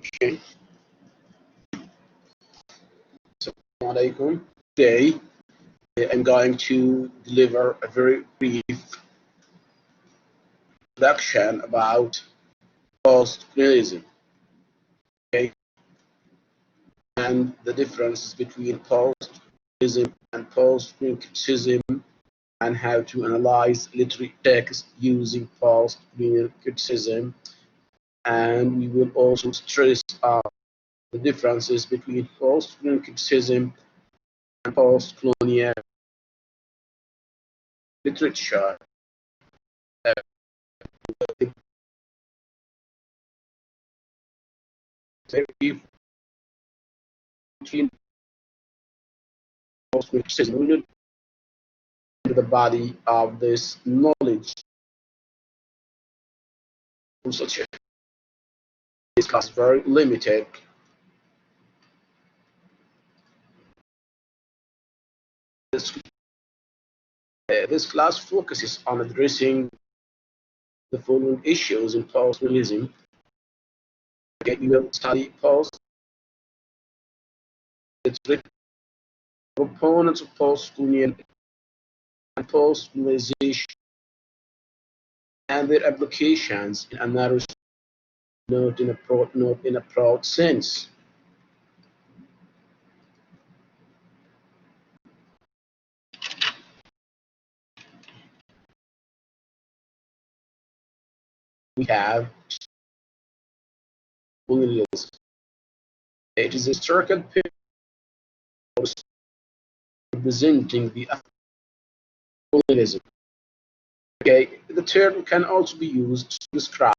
Okay. So, alaikum. Today, I'm going to deliver a very brief introduction about postcolonialism, okay, and the differences between postcolonialism and post-colonial criticism, and how to analyze literary text using post-colonial criticism. And we will also stress the differences between post-colonial criticism and post-colonial literature. Uh, very between post-colonial criticism. We will into the body of this knowledge. Such this class is very limited. This class focuses on addressing the following issues in postcolonialism. Okay, we will study proponents of postcolonial and postcolonization and their applications in a narrow, not in a broad sense. We have colonialism. It is a historical period representing the colonialism. Okay, the term can also be used to describe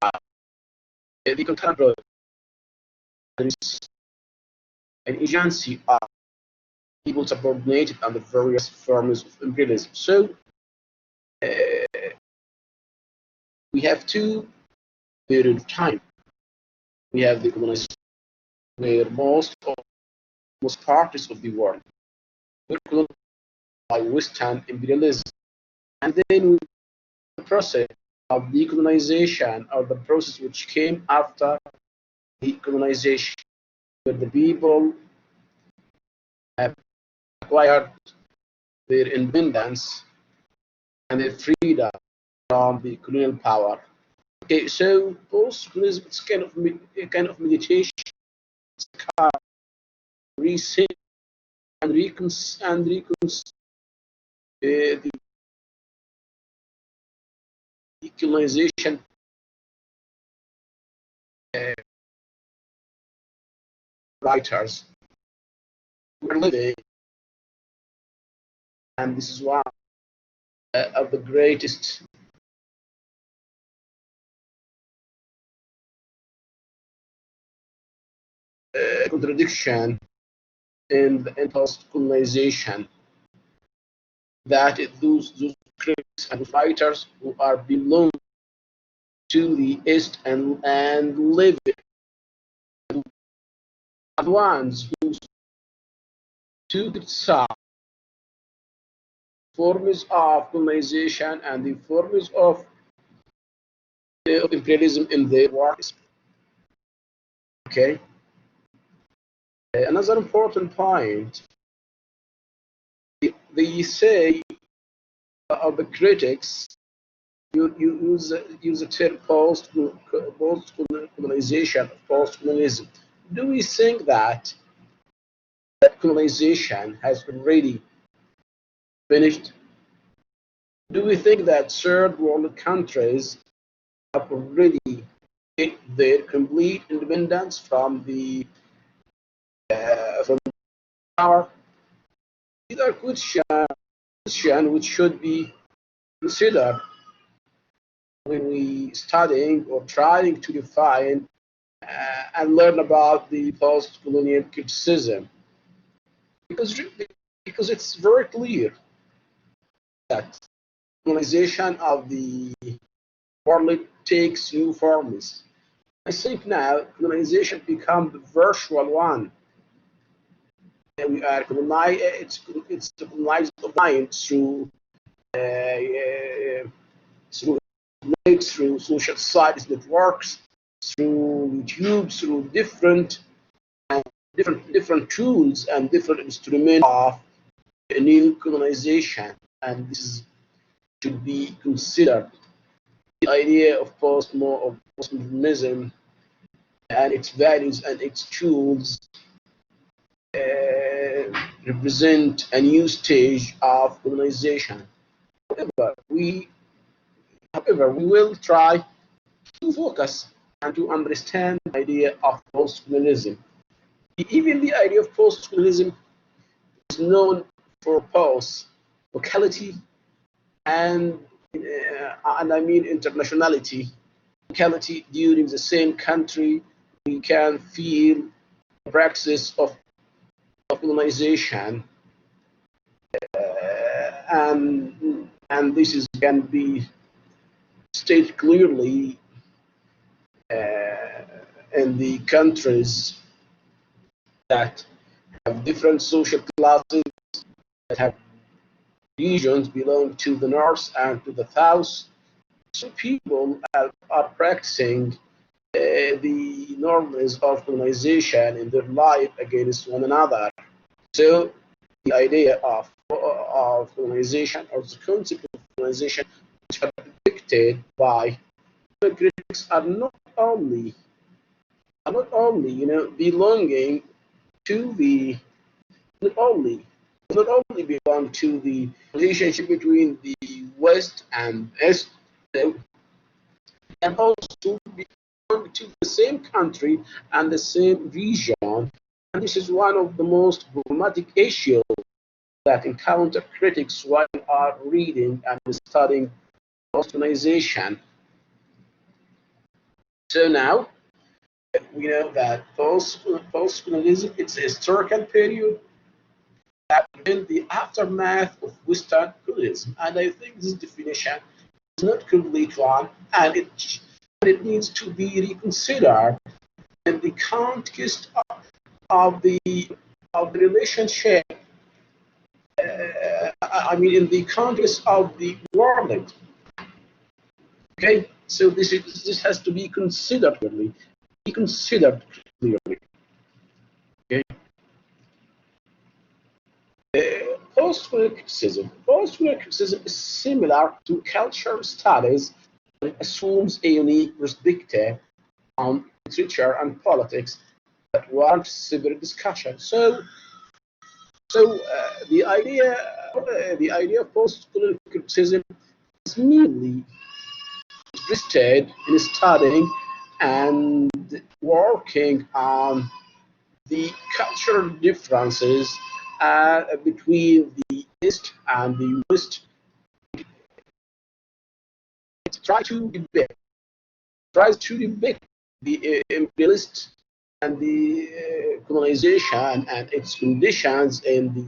the contemporary an agency of people subordinated under various forms of imperialism. So we have two periods of time. We have the colonization, where most parts of the world were colonized by Western imperialism, and then the process of decolonization, or the process which came after decolonization, where the people have acquired their independence and their freedom from the colonial power. Okay, so postcolonialism is kind of meditation, reset and the decolonization writers were living, and this is one of the greatest contradiction in post-colonization, that those critics and writers who are belong to the East and live are the ones who took criticize forms of colonization and the forms of imperialism in their works. Okay. Another important point, they say of the critics, you use the term post-colonization, post-colonialism. Do we think that colonization has already finished? Do we think that third world countries have already get their complete independence from the power? These are questions which should be considered when we studying or trying to define and learn about the post-colonial criticism, because it's very clear that colonization of the world takes new forms. I think now colonization becomes the virtual one. And we are colonized. It's colonized mind through through social science networks, through YouTube, through different tools and different instruments of new colonization, and this should be considered. The idea of postmodernism and its values and its tools represent a new stage of colonization. However, we will try to focus and to understand the idea of postcolonialism. Even the idea of postcolonialism is known for post, locality, and I mean internationality. Locality during the same country, we can feel the practice of colonization, and this is can be stated clearly in the countries that have different social classes, that have regions belong to the north and to the south. So people are practicing the norms of colonization in their life against one another. So the idea of colonization, or the concept of colonization, which are depicted by critics, are not only belonging to the not only belong to the relationship between the West and East, and also belong to the same country and the same region. And this is one of the most problematic issues that encounter critics while are reading and studying post-colonization. So now we know that post-colonialism, it's a historical period that in the aftermath of Western colonialism. And I think this definition is not complete one, and it needs to be reconsidered in the context of the relationship. I mean, in the context of the world. Okay, so this has to be considered clearly. Okay. Post-colonial criticism. Post-colonial criticism is similar to cultural studies, but it assumes a unique perspective on literature and politics that warrant separate discussion. So the idea of post-colonial criticism is merely interested in studying and working on the cultural differences between the East and the West. Tries to debate the imperialist and the colonization and its conditions in the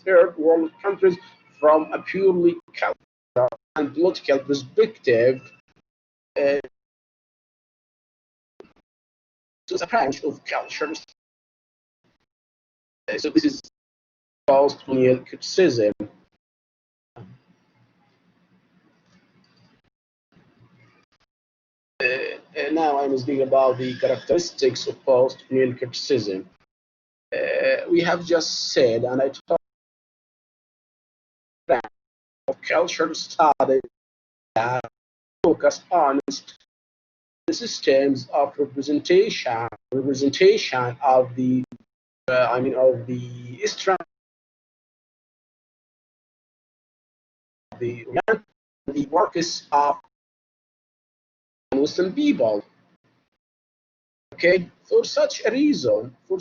third world countries from a purely cultural and political perspective. Uh, so it's a branch of culture. So this is post-colonial criticism. Now I'm speaking about the characteristics of post-colonial criticism. We have just said, and I talked of cultural studies that focus on the systems of representation of the of the Eastern, the works of Muslim people. Okay, for such a reason, the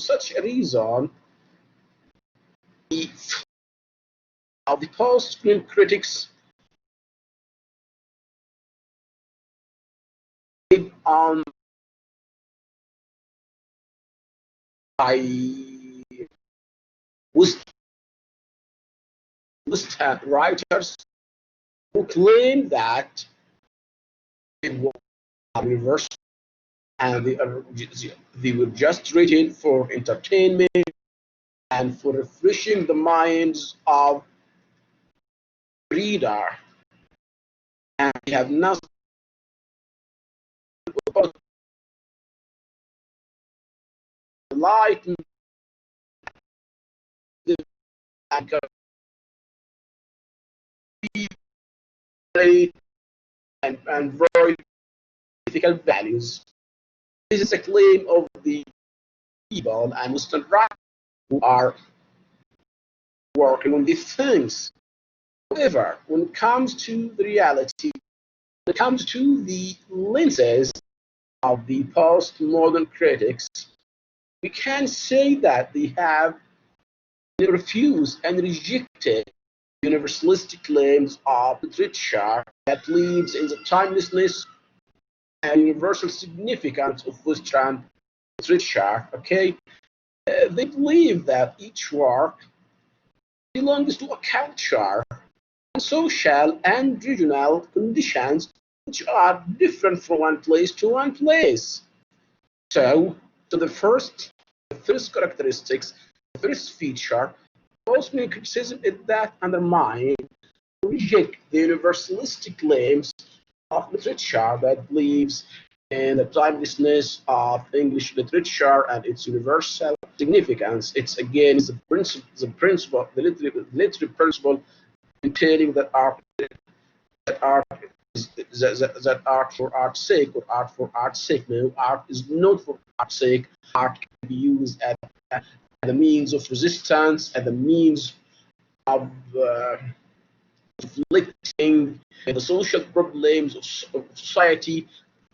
post-colonial critics on by Western writers who claim that it was universal and they were just written for entertainment and for refreshing the minds of reader, and they have nothing enlightened and and very ethical values. This is a claim of the people and Muslim writers who are working on these things. However, when it comes to the reality, when it comes to the lenses of the postmodern critics, we can say that they refused and rejected universalistic claims of literature that believes in the timelessness and universal significance of Western literature. Okay, they believe that each work belongs to a culture and social and regional conditions which are different from one place to one place. So the first characteristics, the first feature, postmodern criticism is that undermine, reject the universalistic claims of literature that believes in the timelessness of English literature and its universal significance. It's again the literary principle entailing that art that art for art's sake or art for art's sake. No, art is not for art's sake. Art can be used as the means of resistance, as the means of reflecting the social problems of society,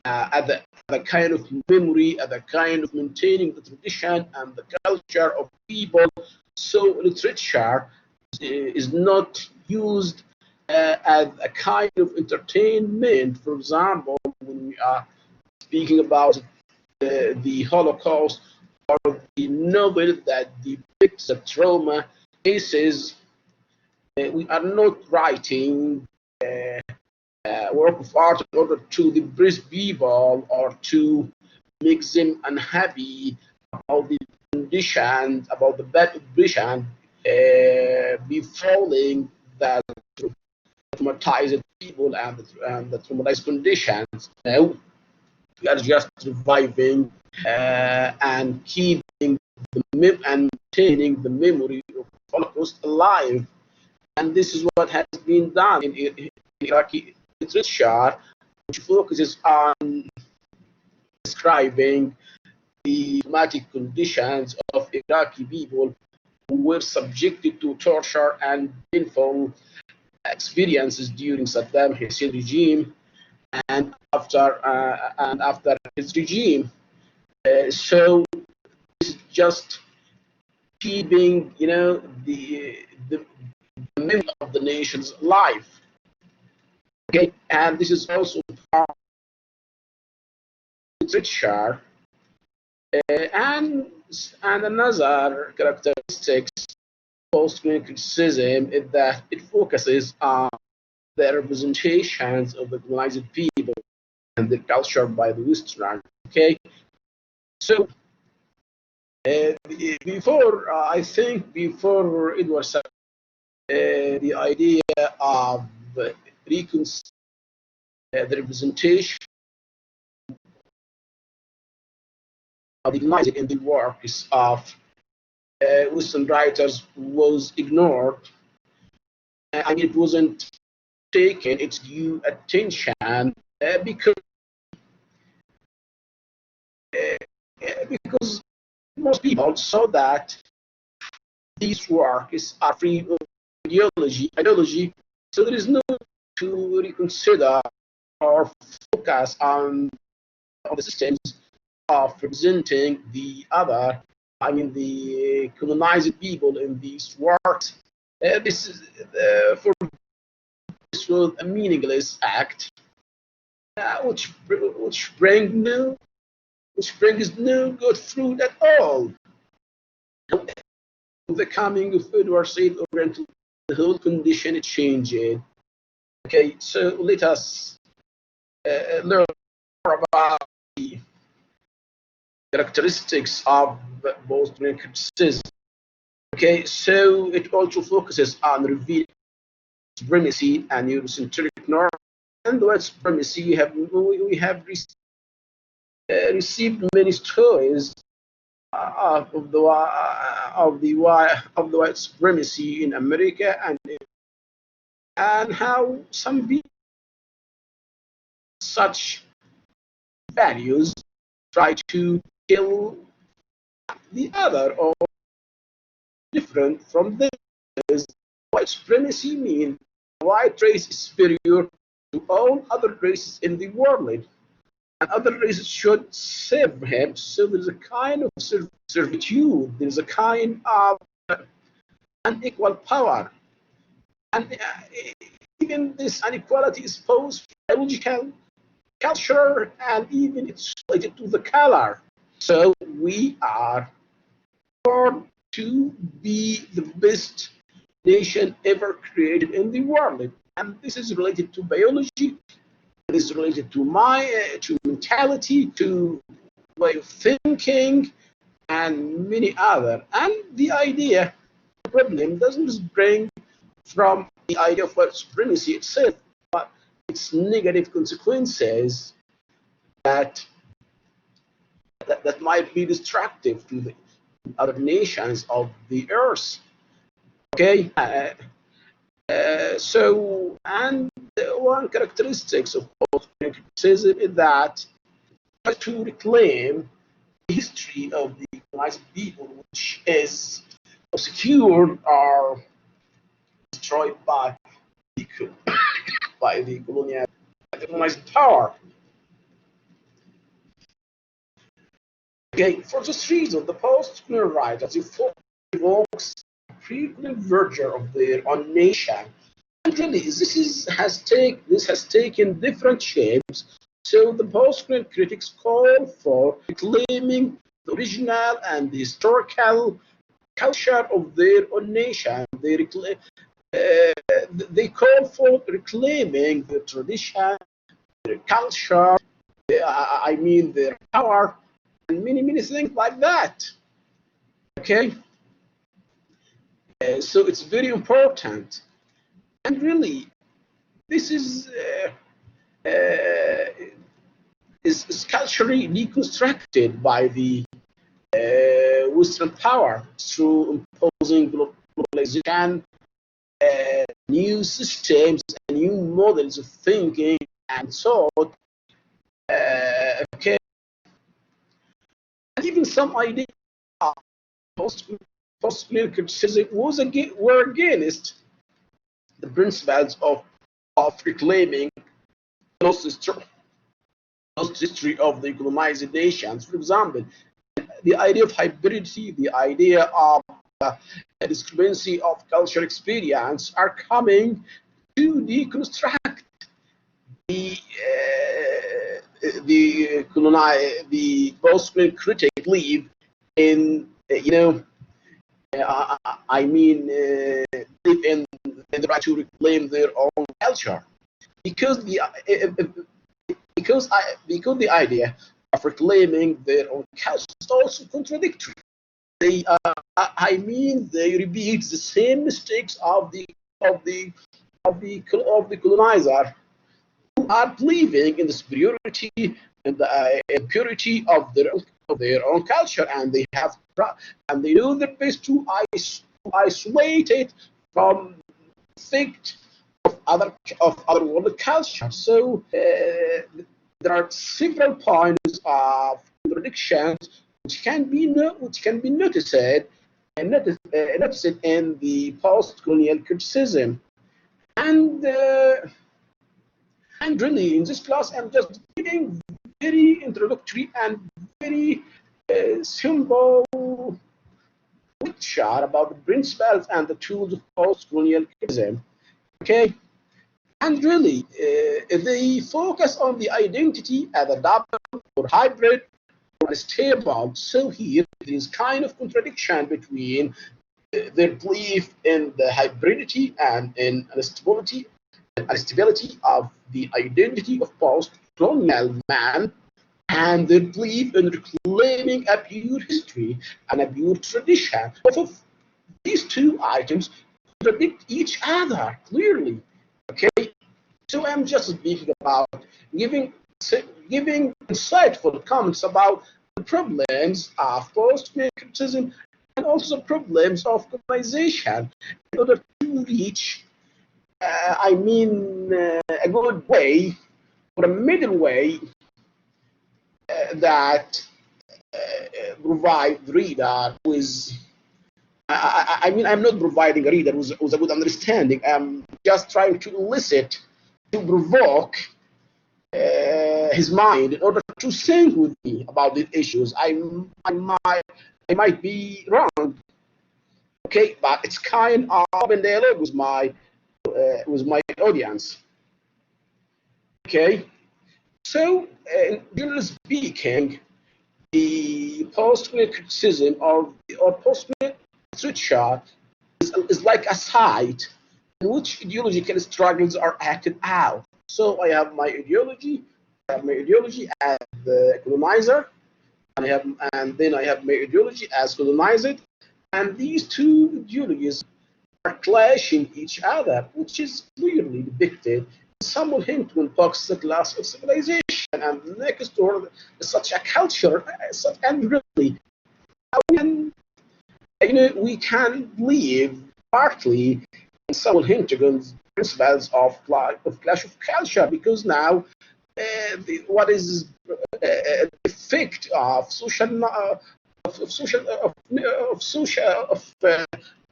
at the kind of memory, at the kind of maintaining the tradition and the culture of people. So literature is not used as a kind of entertainment. For example, when we are speaking about the Holocaust or the novel that depicts the trauma cases, we are not writing work of art in order to depress people or to make them unhappy about the conditions, about the bad condition befalling the traumatized people and the traumatized conditions. Now, we are just reviving and keeping and maintaining the memory of Holocaust alive. And this is what has been done in Iraqi literature, which focuses on describing the traumatic conditions of Iraqi people who were subjected to torture and painful experiences during Saddam Hussein regime and after his regime. So this is just keeping, the memory of the nation's alive. Okay, and this is also part of literature. And another characteristic post-colonial criticism is that it focuses on the representations of the colonized people and the culture by the Western. Okay, so I think before Edward said the idea of reconcile the representation of the colonized in the works of Western writers was ignored. I mean, it wasn't taken its due attention because most people saw that these works are free of ideology, so there is no need to reconsider or focus on the systems of representing the other, I mean the colonized people in these works. For this was a meaningless act, which brings no good fruit at all. The coming of Edward Said Oriental, the whole condition changed. Okay, so let us learn more about the characteristics of post-colonial criticism. Okay, so it also focuses on revealing supremacy and Eurocentric norms. And what supremacy we have received many stories of the white supremacy in America, and how some people such values try to kill the other or different from this. White supremacy means white race is superior to all other races in the world, and other races should serve him. So there's a kind of servitude, there's a kind of unequal power. And even this inequality is post biological, culture, and even it's related to the color. So we are born to be the best nation ever created in the world. And this is related to biology, this is related to to mentality, to way of thinking, and many other. And the idea, the problem doesn't spring from the idea of white supremacy itself, but its negative consequences that that might be destructive to the other nations of the earth. Okay, so and one characteristics of post-criticism is that try to reclaim the history of the colonized people, which is obscured or destroyed by the, by the colonized power. Okay, for this reason, the post-colonial writers evokes a pre-colonial version of their own nation. And really, this has taken different shapes. So the post-colonial critics call for reclaiming the original and the historical culture of their own nation. They call for reclaiming the tradition, their culture, I mean their power, and many things like that. Okay, so it's very important, and really, this is culturally deconstructed by the Western power through imposing globalization, new systems, and new models of thinking and thought. Okay, and even some ideas of post-colonial criticism were against the principles of reclaiming the lost history of the colonized nations. For example, the idea of hybridity, the idea of a discrepancy of cultural experience are coming to deconstruct the the post-colonial critic believe in I mean believe in the right to reclaim their own culture, because because the idea of reclaiming their own culture is also contradictory. They I mean they repeat the same mistakes of the colonizer, who are believing in the superiority and the purity of their own culture, and they do their best to isolate it from effect of other world culture. So there are several points of contradictions which can be noticed in the post-colonial criticism. And and really, in this class, I'm just giving very introductory and very simple lecture about the principles and the tools of post-colonial criticism. Okay, and really, they focus on the identity as a double or hybrid or stable. So here, there is kind of contradiction between their belief in the hybridity and in stability of the identity of post-colonial man, and their belief in reclaiming a pure history and a pure tradition. Both of these two items contradict each other clearly. Okay, so I'm just speaking about giving insightful comments about the problems of post-colonial criticism and also the problems of colonization in order to reach, a good way or a middle way that provide the reader with. I'm not providing a reader with a good understanding. I'm just trying to elicit, to provoke his mind in order to think with me about these issues. I might be wrong, okay, but it's kind of open dialogue with my audience, okay. So, generally speaking, the post-colonial criticism or post-colonial literature is like a site in which ideological struggles are acted out. So I have my ideology. I have my ideology as the colonizer, and then I have my ideology as colonized, and these two ideologies are clashing each other, which is clearly depicted in Samuel Hinton books, The Glass of Civilization, and next door such a culture, and really, we can believe partly in Samuel Hinton's principles of clash of culture, because now what is the effect of social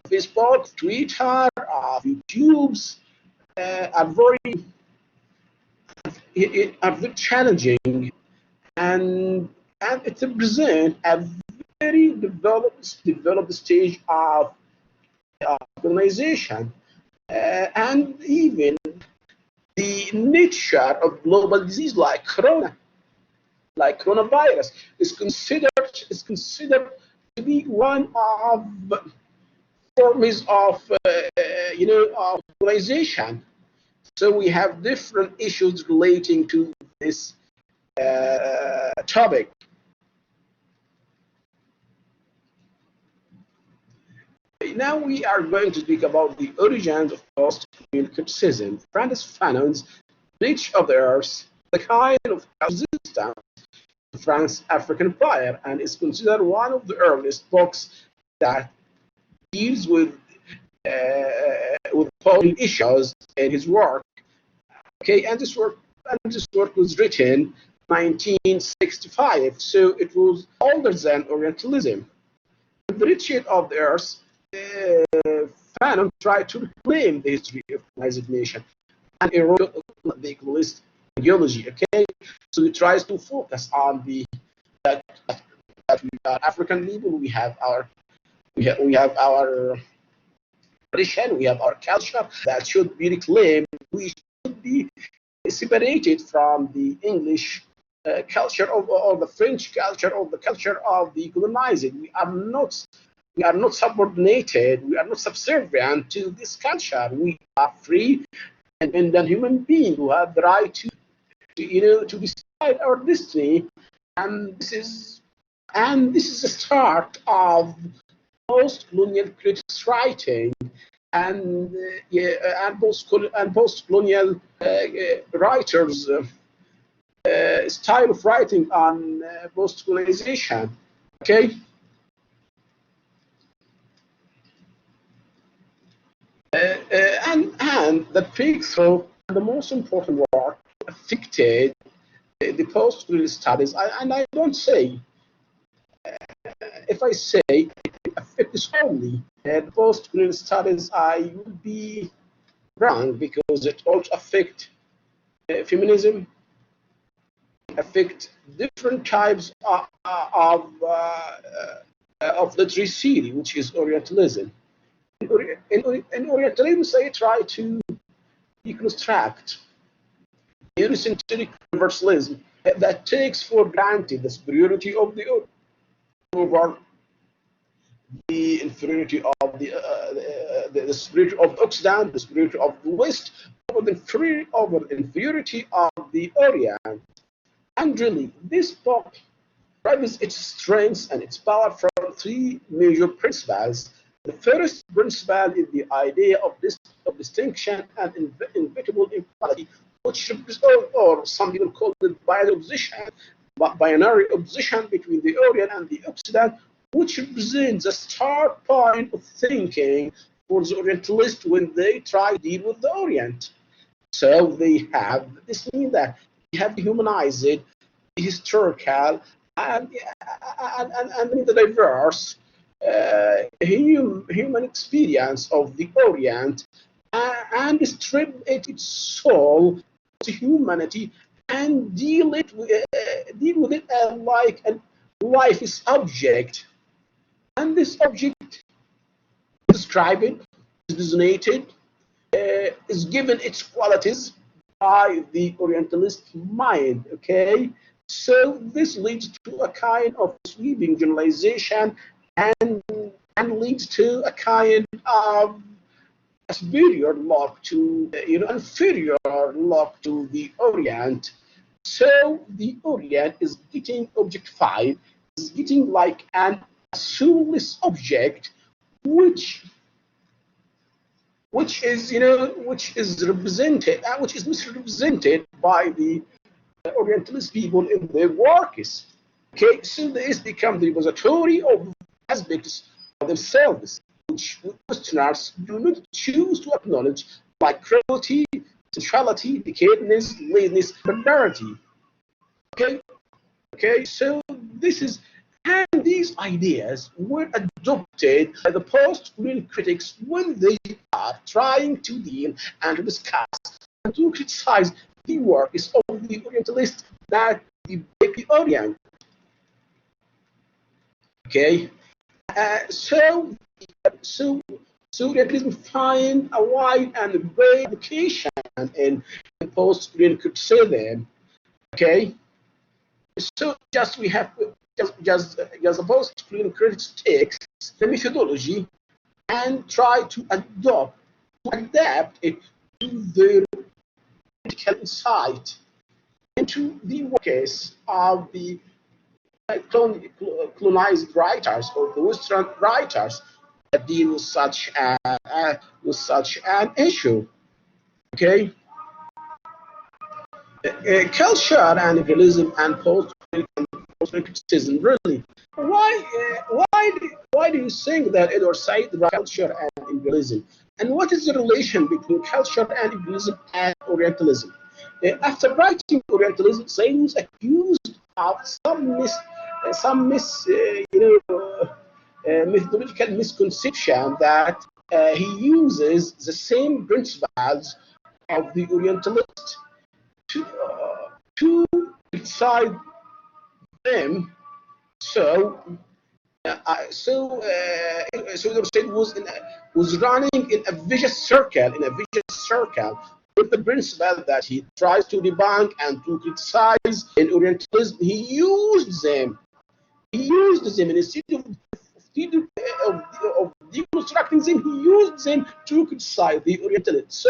Facebook, Twitter, YouTube's are very challenging, and it represents a very developed stage of colonization, and even the nature of global disease like coronavirus is considered to be one of forms of of colonization. So we have different issues relating to this topic. Now we are going to speak about the origins of post-colonial criticism. Francis Fanon's Reach of the Earth, the kind of resistance to France's African Empire, and is considered one of the earliest books that deals with post issues in his work. Okay, and this work was written 1965, so it was older than Orientalism. The Reach of the Earth, Fanon tried to reclaim the history of colonized nation and erode the equalist ideology. Okay, so he tries to focus on that we are African people. We have our tradition. We have our culture that should be reclaimed. We should be separated from the English culture or the French culture or the culture of the colonized. We are not subordinated. We are not subservient to this culture. We are free and independent human beings who have the right to decide our destiny. And this is the start of post-colonial critics writing and post-colonial writers' style of writing on post-colonization. Okay. And the breakthrough and the most important work affected the post-colonial studies. And I don't say, if I say it affects only the post-colonial studies, I will be wrong, because it also affects feminism, affect different types of literacy, which is Orientalism. In Orientalism, I try to deconstruct Eurocentric universalism that takes for granted the superiority of the earth over the inferiority of the superiority of Occident, the superiority of the West, over the inferiority of the Orient. And really, this book derives its strength and its power from three major principles. The first principle is the idea of distinction and inevitable equality, which or some people call it by opposition binary opposition between the Orient and the Occident, which represents a start point of thinking for the Orientalists when they try to deal with the Orient. So they have this mean that they have dehumanized the historical and the diverse human experience of the Orient and strip its soul to humanity and deal with it like a lifeless object. And this object is described, is designated, is given its qualities by the Orientalist mind. Okay, so this leads to a kind of sweeping generalization and leads to a kind of superior look to inferior look to the Orient. So the Orient is getting objectified, is getting like an soulless object, which is which is misrepresented by the Orientalist people in their works. Okay, so this becomes the repository of aspects of themselves which Westerners do not choose to acknowledge, like cruelty, sensuality, decadence, laziness, barbarity. Okay, so this is, and these ideas were adopted by the post-colonial critics when they are trying to deal and to discuss and to criticize the works of the Orientalists that depict the Orient. Okay, so Orientalism find a wide and great application in post-colonial criticism. Okay, so just we have just the post-colonial critics takes the methodology and try to adapt it to their critical insight into the works of the colonized writers or the Western writers that deal with such an issue. Okay, culture and imperialism and post-criticism. Really, why do you think that Edward Said writes culture and imperialism? And what is the relation between culture and imperialism and Orientalism? After writing Orientalism, Said was accused of methodological misconception that he uses the same principles of the Orientalist to criticize them. So the state was running in a vicious circle, with the principle that he tries to debunk and to criticize in Orientalism. He used them. Instead of deconstructing them, he used them to criticize the Orientalists.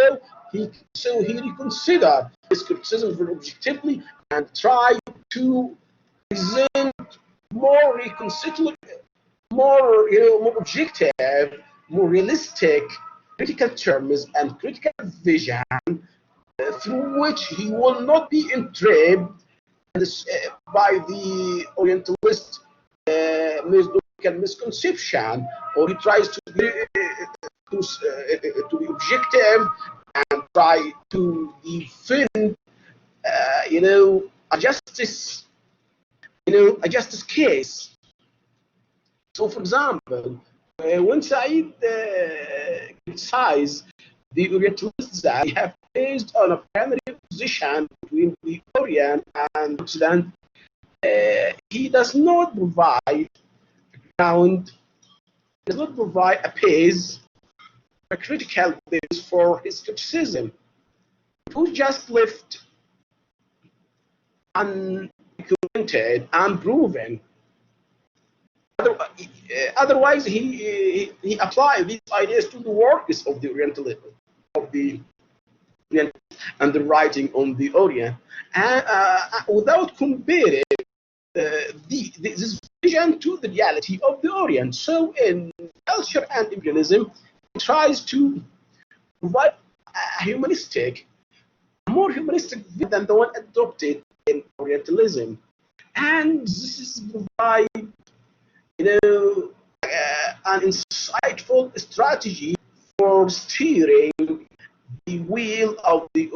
So he reconsidered his criticism very objectively and tried to present more reconstitutive, more objective, more realistic critical terms and critical vision through which he will not be entrapped by the Orientalist misconception, or he tries to be objective and try to defend, a justice, a justice case. So, for example, when Said criticized the Orientalists that they have based on a primary opposition between the Orient and Occident, he does not provide ground, does not provide a base, a critical base for his criticism. It was just left undocumented, unproven. Otherwise, he applied these ideas to the works of the Orientalism, of the Orient, and the writing on the Orient, and without comparing this vision to the reality of the Orient. So, in culture and imperialism, it tries to provide a more humanistic view than the one adopted in Orientalism. and this is provide, an insightful strategy for steering the wheel of the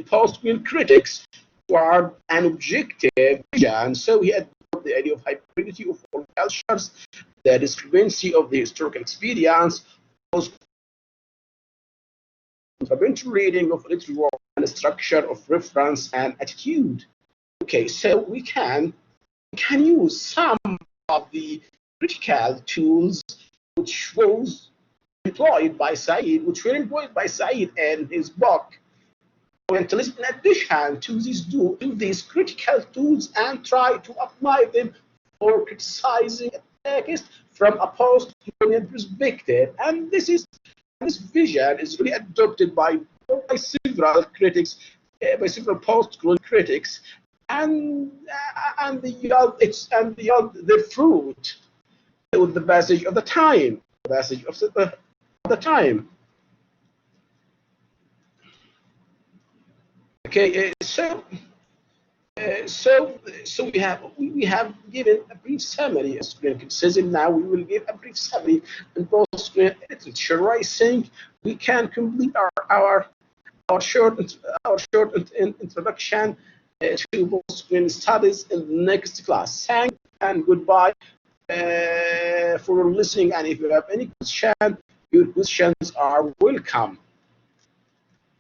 post-colonial critics toward an objective vision. So he adopted the idea of hybridity of all cultures, the discrepancy of the historical experience, was complementary reading of literary work, and structure of reference and attitude. Okay, so we can use some of the critical tools which was employed by Said, which were employed by Said in his book Orientalism, in addition to these critical tools, and try to apply them for criticizing a text from a post-colonial perspective. And this vision is really adopted by several critics, by several post-colonial critics, and the fruit with the passage of the time, Okay, so we have given a brief summary of screen criticism. Now we will give a brief summary in post-screen literature. I think we can complete our short introduction to post-screen studies in the next class. Thank you and goodbye for listening. And if you have any question, your questions are welcome.